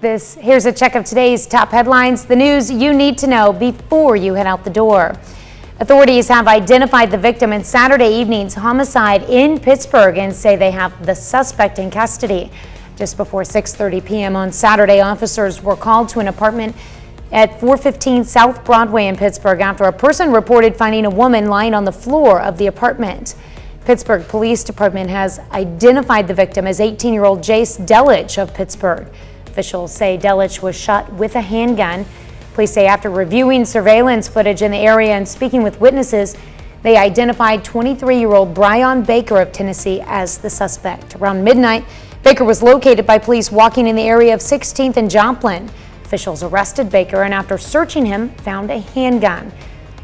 Here's a check of today's top headlines, the news you need to know before you head out the door. Authorities have identified the victim in Saturday evening's homicide in Pittsburgh and say they have the suspect in custody. Just before 6:30 p.m. on Saturday, officers were called to an apartment at 415 South Broadway in Pittsburgh after a person reported finding a woman lying on the floor of the apartment. Pittsburgh Police Department has identified the victim as 18-year-old Jace Delich of Pittsburgh. Officials say Delich was shot with a handgun. Police say after reviewing surveillance footage in the area and speaking with witnesses, they identified 23-year-old Brian Baker of Tennessee as the suspect. Around midnight, Baker was located by police walking in the area of 16th and Joplin. Officials arrested Baker and after searching him, found a handgun.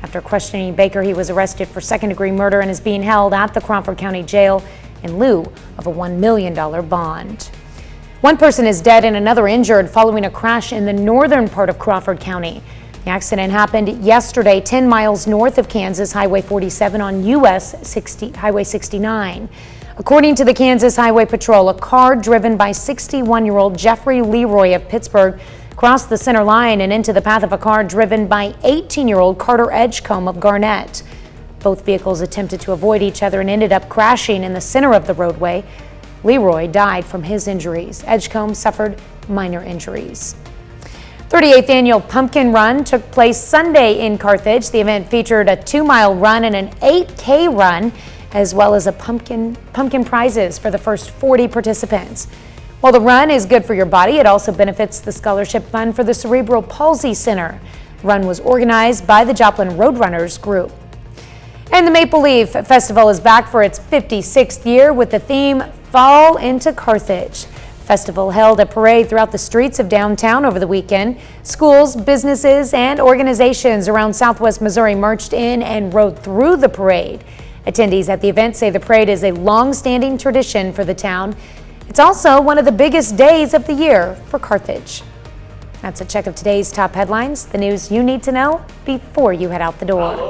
After questioning Baker, he was arrested for second-degree murder and is being held at the Crawford County Jail in lieu of a $1 million bond. One person is dead and another injured following a crash in the northern part of Crawford County. The accident happened yesterday 10 miles north of Kansas Highway 47 on Highway 69. According to the Kansas Highway Patrol, a car driven by 61-year-old Jeffrey Leroy of Pittsburgh crossed the center line and into the path of a car driven by 18-year-old Carter Edgecombe of Garnett. Both vehicles attempted to avoid each other and ended up crashing in the center of the roadway. Leroy died from his injuries. Edgecombe suffered minor injuries. 38th Annual Pumpkin Run took place Sunday in Carthage. The event featured a 2-mile run and an 8K run, as well as pumpkin prizes for the first 40 participants. While the run is good for your body, it also benefits the scholarship fund for the Cerebral Palsy Center. The run was organized by the Joplin Roadrunners group. And the Maple Leaf Festival is back for its 56th year with the theme Fall into Carthage. The festival held a parade throughout the streets of downtown over the weekend. Schools, businesses, and organizations around Southwest Missouri marched in and rode through the parade. Attendees at the event say the parade is a long-standing tradition for the town. It's also one of the biggest days of the year for Carthage. That's a check of today's top headlines, the news you need to know before you head out the door.